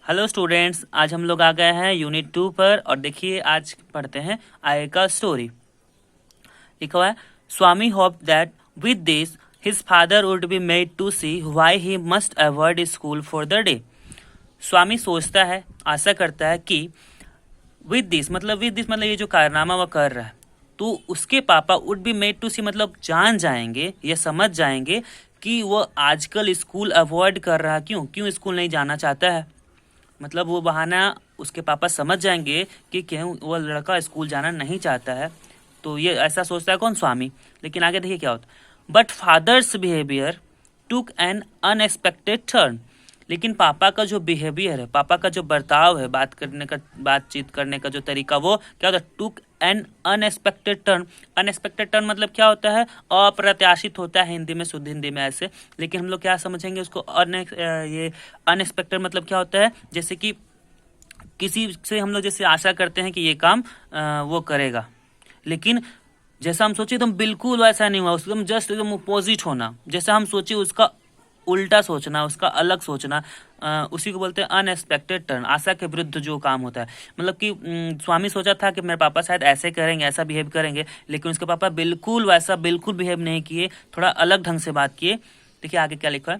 Hello students, आज हम लोग आ गए हैं यूनिट 2 पर। और देखिए आज पढ़ते हैं आय का स्टोरी। लिखा हुआ है, Swami hope that with this his father would be made to see why he must avoid school for the day. Swami सोचता है, आशा करता है कि विद दिस मतलब ये जो कारनामा वह कर रहा है तो उसके पापा वुड बी मेड टू सी मतलब जान जाएंगे या समझ जाएंगे कि वह आजकल स्कूल अवॉइड कर रहा है। क्यों स्कूल नहीं जाना चाहता है। मतलब वो बहाना उसके पापा समझ जाएंगे कि क्यों वो लड़का स्कूल जाना नहीं चाहता है। तो ये ऐसा सोचता है कौन? स्वामी। लेकिन आगे देखिए क्या होता है। But father's behaviour took an unexpected turn. लेकिन पापा का जो बिहेवियर है, पापा का जो बर्ताव है, बातचीत करने का जो तरीका, वो क्या होता है? टुक an unexpected turn. Unexpected turn मतलब क्या होता है? अप्रत्याशित होता है हिंदी में, शुद्ध हिंदी में ऐसे। लेकिन हम लोग क्या समझेंगे उसको? ये अनएक्सपेक्टेड मतलब क्या होता है? जैसे कि किसी से हम लोग जैसे आशा करते हैं कि ये काम वो करेगा, लेकिन जैसा हम सोचे एकदम बिल्कुल वैसा नहीं हुआ, एकदम जस्ट एकदम अपोजिट होना। जैसा हम सोचे उसका उल्टा सोचना, उसका अलग सोचना, उसी को बोलते हैं अनएक्सपेक्टेड टर्न। आशा के विरुद्ध जो काम होता है। मतलब कि स्वामी सोचा था कि मेरे पापा शायद ऐसे करेंगे, ऐसा बिहेव करेंगे, लेकिन उसके पापा बिल्कुल बिहेव नहीं किए, थोड़ा अलग ढंग से बात किए। देखिए आगे क्या लिखा है।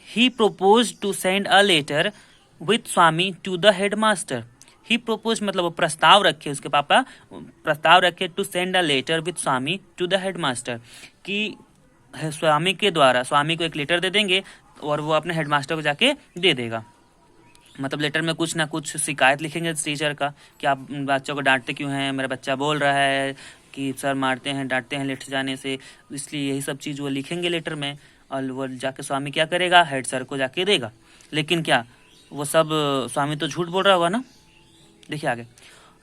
He propose to send a letter with Swami to the head master. He propose मतलब वो प्रस्ताव रखे, उसके पापा प्रस्ताव रखे to send a letter with Swami to the head master, कि स्वामी के द्वारा स्वामी को एक लेटर दे देंगे और वो अपने हेडमास्टर को जाके दे देगा। मतलब लेटर में कुछ ना कुछ शिकायत लिखेंगे टीचर का कि आप बच्चों को डांटते क्यों हैं, मेरा बच्चा बोल रहा है कि सर मारते हैं, डांटते हैं लेट जाने से, इसलिए यही सब चीज़ वो लिखेंगे लेटर में। और वो जाके स्वामी क्या करेगा? हेड सर को जाके देगा। लेकिन क्या वो सब स्वामी तो झूठ बोल रहा होगा ना। देखिए आगे।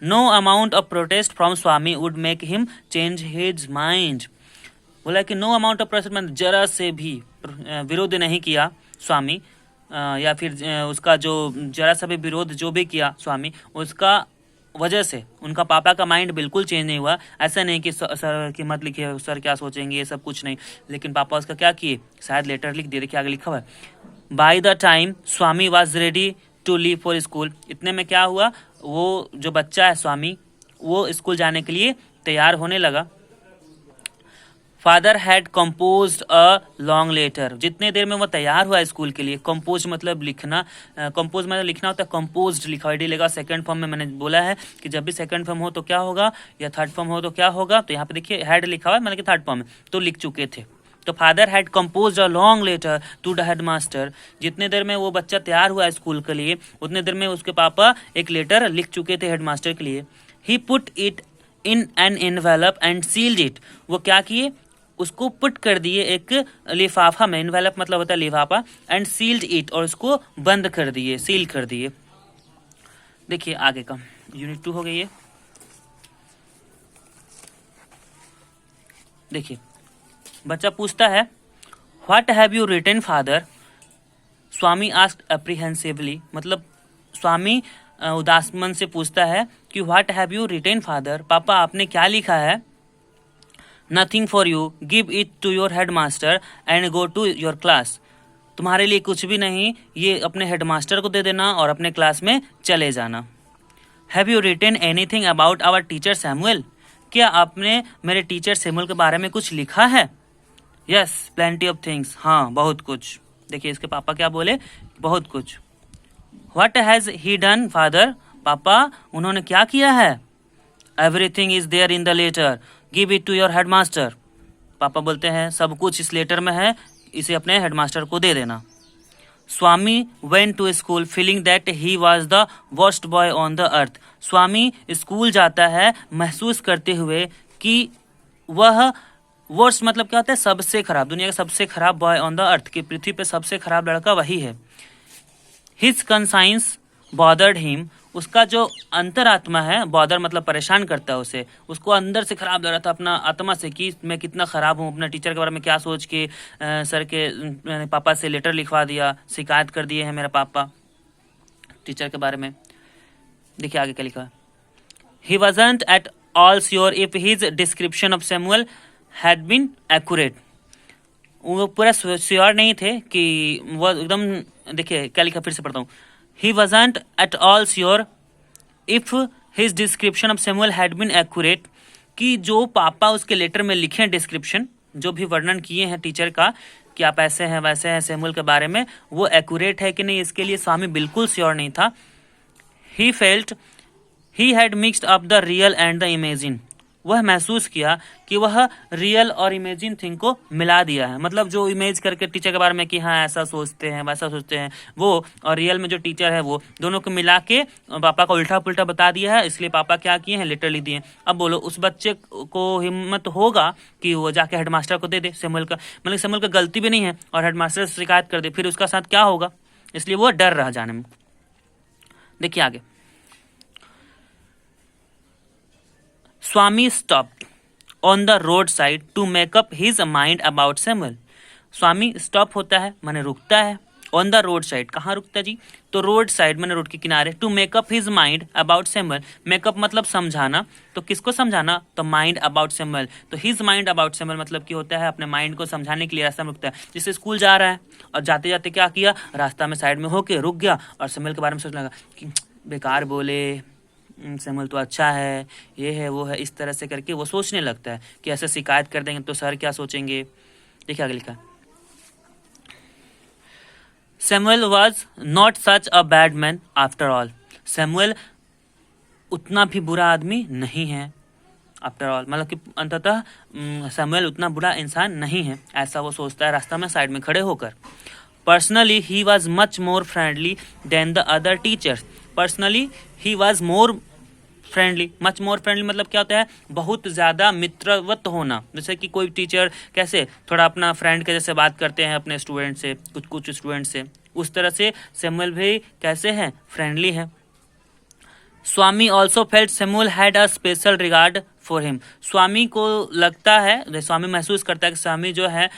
No amount of protest from Swami would make him change his mind. बोला कि नो अमाउंट ऑफ प्रोटेस्ट मतलब जरा से भी विरोध नहीं किया स्वामी, या फिर उसका जो जरा सा भी विरोध जो भी किया स्वामी, उसका वजह से उनका पापा का माइंड बिल्कुल चेंज नहीं हुआ। ऐसा नहीं कि सर की मत लिखिए, सर क्या सोचेंगे, ये सब कुछ नहीं। लेकिन पापा उसका क्या किए? शायद लेटर लिख दिए। देखिए आगे लिखा हुआ है, by the time Swami was ready to leave for school. इतने में क्या हुआ? वो जो बच्चा है स्वामी, वो स्कूल जाने के लिए तैयार होने लगा। Father had composed a long letter. जितने देर में वो तैयार हुआ स्कूल के लिए, कंपोज मतलब लिखना, कंपोज मतलब लिखना होता है, कंपोज्ड लिखा हुआ लेगा सेकंड फॉर्म में। मैंने बोला है कि जब भी सेकंड फॉर्म हो तो क्या होगा, या थर्ड फॉर्म हो तो क्या होगा। तो यहाँ पे देखिए हैड लिखा हुआ है, मतलब कि थर्ड फॉर्म में तो लिख चुके थे। तो father had composed a long letter to the head master. जितने देर में वो बच्चा तैयार हुआ स्कूल के लिए, उतने देर में उसके पापा एक लेटर लिख चुके थे हेड मास्टर के लिए। He put it in an envelope and sealed it. वो क्या किए? उसको पुट कर दिए एक लिफाफा में। एनवेलप मतलब होता है लिफाफा। एंड सील्ड इट, और उसको बंद कर दिए, सील कर दिए। देखिए आगे का यूनिट 2 हो गई है। देखिए बच्चा पूछता है, what have you written father? Swami asked apprehensively. मतलब स्वामी उदास मन से पूछता है कि what have you written father? पापा आपने क्या लिखा है? Nothing for you, give it to your head master and go to your class. तुम्हारे लिए कुछ भी नहीं, ये अपने हेड मास्टर को दे देना और अपने क्लास में चले जाना। Have you written anything about our teacher Samuel? क्या आपने मेरे टीचर सैमुअल के बारे में कुछ लिखा है? Yes plenty of things. हाँ बहुत कुछ। देखिए इसके पापा क्या बोले? बहुत कुछ। What has he done father? पापा उन्होंने क्या किया है? Everything is there in the letter, give it to your headmaster. पापा बोलते हैं सब कुछ इस लेटर में है, इसे अपने हेडमास्टर को दे देना। Swami went to school feeling that he was the worst boy on the earth. Swami school जाता है महसूस करते हुए कि वह वर्स्ट मतलब क्या होता है? सबसे खराब, दुनिया का सबसे खराब बॉय ऑन द अर्थ, की पृथ्वी पे सबसे खराब लड़का वही है। His conscience bothered him. उसका जो अंतरात्मा है, बॉदर मतलब परेशान करता है उसे, उसको अंदर से खराब लग रहा था अपना आत्मा से कि मैं कितना खराब हूँ, अपने टीचर के बारे में क्या सोच के सर के मैंने पापा से लेटर लिखवा दिया, शिकायत कर दिए हैं मेरा पापा टीचर के बारे में। देखिए आगे क्या लिखा। He wasn't at all sure if his description of Samuel had been accurate. वो पूरा श्योर नहीं थे कि वो एकदम, देखिए क्या लिखा फिर से पढ़ता हूँ। He wasn't at all sure if his description of Samuel had been accurate, कि जो पापा उसके लेटर में लिखे हैं डिस्क्रिप्शन, जो भी वर्णन किए हैं टीचर का कि आप ऐसे हैं वैसे हैं सैमुअल के बारे में, वो एक्यूरेट है कि नहीं, इसके लिए स्वामी बिल्कुल श्योर नहीं था. He felt he had mixed up the real and the imagine. वह महसूस किया कि वह रियल और इमेजिन थिंग को मिला दिया है. मतलब जो इमेज करके टीचर के बारे में कि हाँ ऐसा सोचते हैं वैसा सोचते हैं, वो और रियल में जो टीचर है वो दोनों को मिला के पापा को उल्टा पुल्टा बता दिया है. इसलिए पापा क्या किए हैं, लेटर लिख दिए. अब बोलो उस बच्चे को हिम्मत होगा कि वो जाके हेडमास्टर को दे दे सैमुअल का, मतलब सैमुअल का गलती भी नहीं है और हेडमास्टर से शिकायत कर दे, फिर उसका साथ क्या होगा, इसलिए वो डर रहा जाने में. देखिए आगे. स्वामी stopped on the roadside to make up his mind about Samuel. Swami stop होता है माने रुकता है, ऑन द रोड साइड कहाँ रुकता है जी, तो रोड साइड माने रोड के किनारे. To make up his mind about Samuel, make up मतलब समझाना, तो किसको समझाना, तो माइंड अबाउट सैमुअल. तो हिज माइंड अबाउट सैमुअल मतलब कि होता है अपने माइंड को समझाने के लिए रास्ता में रुकता है. जिससे स्कूल जा रहा है और जाते जाते क्या किया, रास्ता में साइड में होके रुक गया और सैमुअल के बारे में सोचने लगा कि बेकार बोले, सैमुअल तो अच्छा है, ये है वो है, इस तरह से करके वो सोचने लगता है कि ऐसे शिकायत कर देंगे तो सर क्या सोचेंगे. देखिए आगे लिखा. Samuel was not such a bad man after all. Samuel उतना भी बुरा आदमी नहीं है आफ्टर ऑल, मतलब कि अंततः सैमुअल उतना बुरा इंसान नहीं है, ऐसा वो सोचता है रास्ता में साइड में खड़े होकर. Personally he was much more friendly than the other teachers. Personally he was more friendly, much more friendly मतलब क्या होता है, बहुत ज़्यादा मित्रवत होना. जैसे कि कोई टीचर कैसे थोड़ा अपना फ्रेंड के जैसे बात करते हैं अपने स्टूडेंट से, कुछ कुछ स्टूडेंट से, उस तरह से सैमुअल भी कैसे हैं, फ्रेंडली है. Swami also felt Samuel had a special regard for him. Swami को लगता है, स्वामी महसूस करता है कि स्वामी जो है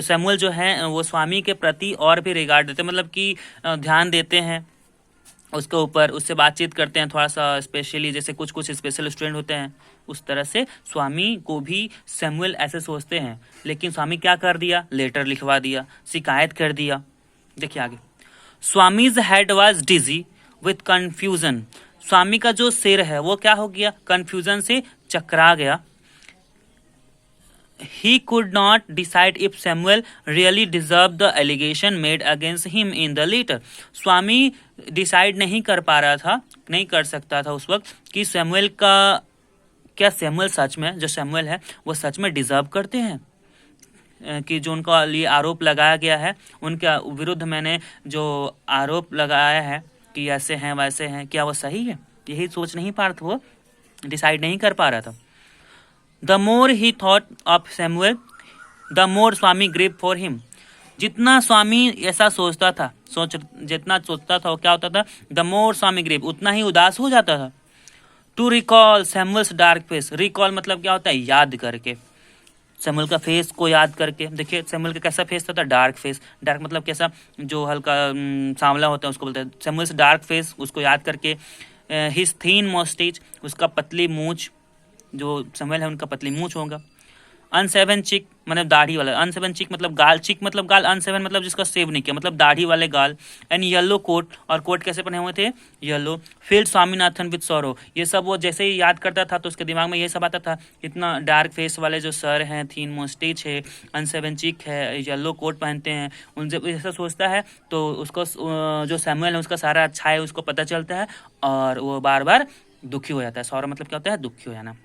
सैमुअल जो है वो स्वामी के प्रति और भी रिगार्ड देते हैं, मतलब कि ध्यान देते हैं उसके ऊपर, उससे बातचीत करते हैं थोड़ा सा स्पेशली, जैसे कुछ कुछ स्पेशल स्टूडेंट होते हैं उस तरह से स्वामी को भी सैमुअल ऐसे सोचते हैं. लेकिन स्वामी क्या कर दिया, लेटर लिखवा दिया, शिकायत कर दिया. देखिए आगे. Swami's head was dizzy with confusion. Swami का जो सिर है वो क्या हो गया, कंफ्यूजन से चकरा गया. He could not decide if Samuel really deserved the allegation made against him in the letter. Swami decide नहीं कर पा रहा था, नहीं कर सकता था उस वक्त कि सैमुअल का, क्या सैमुअल सच में, जो सैमुअल है वो सच में डिजर्व करते हैं कि जो उनका लिए आरोप लगाया गया है, उनके विरुद्ध मैंने जो आरोप लगाया है कि ऐसे हैं वैसे हैं, क्या वो सही है, यही सोच नहीं पा रहा था, वो डिसाइड नहीं कर पा रहा था. The more he thought of Samuel, the more Swami grieved for him. जितना स्वामी ऐसा सोचता था, जितना सोचता था वो क्या होता था, the more स्वामी grieved, उतना ही उदास हो जाता था. To recall Samuel's dark face. recall मतलब क्या होता है, याद करके, सैमुअल का फेस को याद करके. देखिए सैमुअल का कैसा फेस था, डार्क फेस. डार्क मतलब कैसा, जो हल्का सांवला होता है उसको बोलते हैं. सैमुअल्स डार्क फेस, उसको याद करके. हिज थीन मॉस्टेज, उसका पतली मूछ, जो सैमुअल है उनका पतली मूछ होगा. अनसेवन चिक मतलब दाढ़ी वाला, अनसेवन चिक मतलब गाल, चिक मतलब गाल, अनसेवन मतलब जिसका सेव नहीं किया, मतलब दाढ़ी वाले गाल. एंड येलो कोट, और कोट कैसे पहने हुए थे, yellow. Field Swaminathan with sorrow. ये सब वो जैसे ही याद करता था तो उसके दिमाग में ये सब आता था, इतना डार्क फेस वाले जो सर हैं, थीन मोस्टेज है, अनसेवन चिक है, येलो कोट पहनते हैं, उनसे ऐसा सोचता है तो उसको जो सैमुअल है उसका सारा अच्छा है उसको पता चलता है और वो बार बार दुखी हो जाता है. सॉरो मतलब क्या होता है, दुखी हो जाना.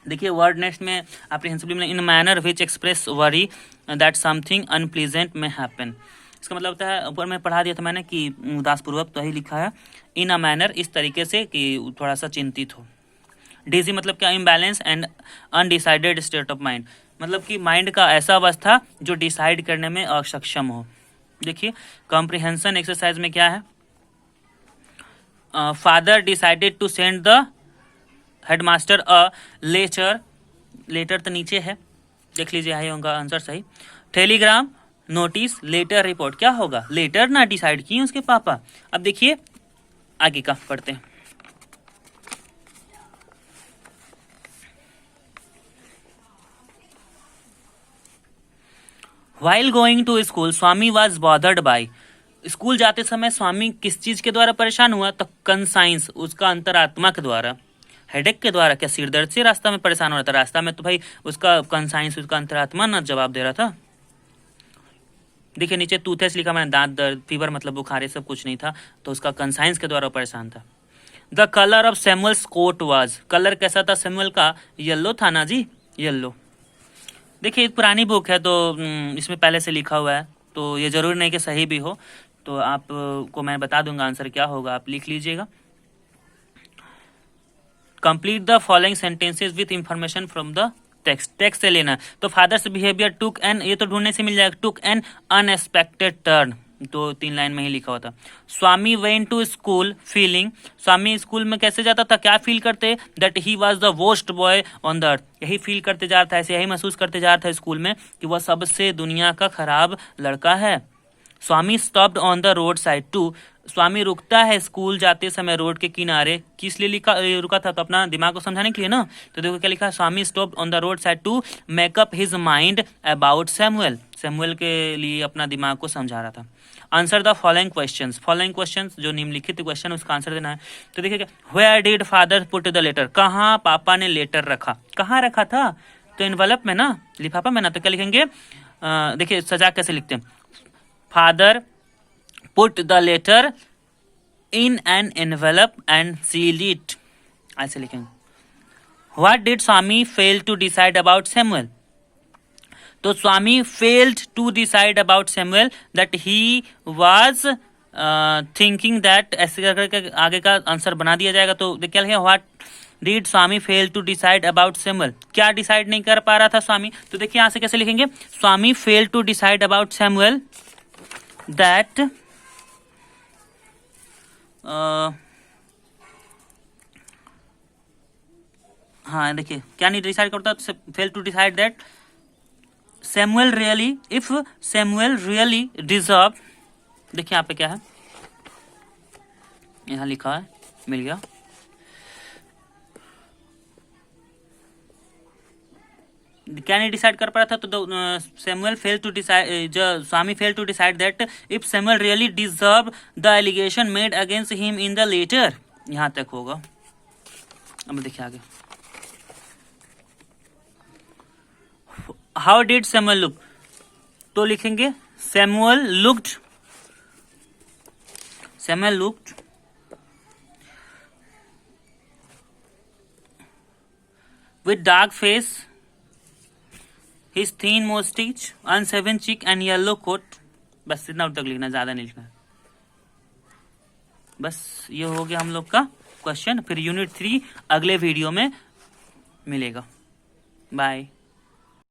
देखिए वर्ड नेक्स्ट में एप्रीहेंसिवली में, इन manner which express worry that something unpleasant में हैपन. इसका मतलब होता है, ऊपर में पढ़ा दिया था मैंने कि उदासपूर्वक, तो ही लिखा है इन अ मैनर, इस तरीके से कि थोड़ा सा चिंतित हो. डिजी मतलब क्या, imbalance and undecided state of mind, मतलब कि माइंड का ऐसा अवस्था जो डिसाइड करने में अक्षम हो. देखिए कॉम्प्रिहेंशन एक्सरसाइज में क्या है, father decided to send the headmaster a letter, letter तो नीचे है, देख लीजिए यही होगा आंसर सही. टेलीग्राम, नोटिस, लेटर, रिपोर्ट, क्या होगा, लेटर ना डिसाइड किए उसके पापा. अब देखिए आगे का पढ़ते हैं. While going to school, Swami was bothered by. School जाते समय स्वामी किस चीज के द्वारा परेशान हुआ? तो कंसाइंस, उसका अंतरात्मा के द्वारा। हेडेक के द्वारा, क्या सिर दर्द से रास्ता में परेशान हो रहा था? रास्ता में तो भाई उसका कंसाइंस, उसका अंतरात्मा ना जवाब दे रहा था। देखिए नीचे टूथेस लिखा मैंने, दांत दर्द, फीवर मतलब बुखार, ये सब कुछ नहीं था, तो उसका कंसाइंस के द्वारा परेशान था। The colour of Samuel's coat was, colour कैसा था सैमुअल का? येलो था ना जी, येलो। देखिए पुरानी बुक है तो इसमें पहले से लिखा हुआ है, तो ये जरूरी नहीं कि सही भी हो, तो आपको मैं बता दूंगा आंसर क्या होगा, आप लिख लीजिएगा। Complete the following sentences with information from the text, text से लेना। तो फादर्स बिहेवियर टुक एन, ये तो ढूंढने से मिल जाएगा, टुक एन अनएक्सपेक्टेड टर्न, तो 3 लाइन में ही लिखा हुआ था। Swami went to school feeling, Swami school में कैसे जाता था, क्या फील करते? That he was the worst boy on the earth, यही फील करते जा रहा था, ऐसे यही महसूस करते जा रहा था स्कूल में कि वह सबसे दुनिया का खराब लड़का है। Swami stopped on the road side to, Swami रुकता है स्कूल जाते समय रोड के किनारे, किस लिए रुका था? तो अपना दिमाग को समझाने के लिए ना। तो देखो क्या लिखा है, Swami stopped on the road side to make up his mind about Samuel, Samuel के लिए अपना दिमाग को समझा रहा था। Answer the following questions, following questions जो निम्नलिखित क्वेश्चन उसका आंसर देना है। तो देखिए क्या, where did father put the letter, कहाँ पापा ने लेटर रखा? कहाँ रखा था? तो एनवलप में ना, लिफाफा में ना। तो क्या लिखेंगे, देखिए सजा कैसे लिखते हैं, father put the letter in an envelope and seal it, ऐसे लिखेंगे। What did Swami fail to decide about Samuel, तो Swami failed to decide about Samuel that he was thinking that, ऐसे करके आगे का आंसर बना दिया जाएगा। तो क्या लिखेंगे, what did Swami fail to decide about Samuel, क्या डिसाइड नहीं कर पा रहा था स्वामी? तो देखिए यहां से कैसे लिखेंगे, Swami fail to decide about Samuel that हाँ देखिए क्या नहीं डिसाइड करता, fail to decide that Samuel really, if Samuel really deserve, देखिए यहाँ पे क्या है, यहाँ लिखा है, मिल गया। क्या नहीं डिसाइड कर पा रहा था? तो Samuel fail to decide, Swami fail to decide that if Samuel really deserve the allegation made against him in the letter, यहां तक होगा। अब देखिए आगे, हाउ डिड सैमुअल लुक, तो लिखेंगे Samuel looked with dark face, his thin moustache, unshaven cheek and yellow coat, बस इतना तक लिखना, ज्यादा नहीं लिखना। बस ये हो गया हम लोग का क्वेश्चन। फिर यूनिट 3 अगले वीडियो में मिलेगा। बाय।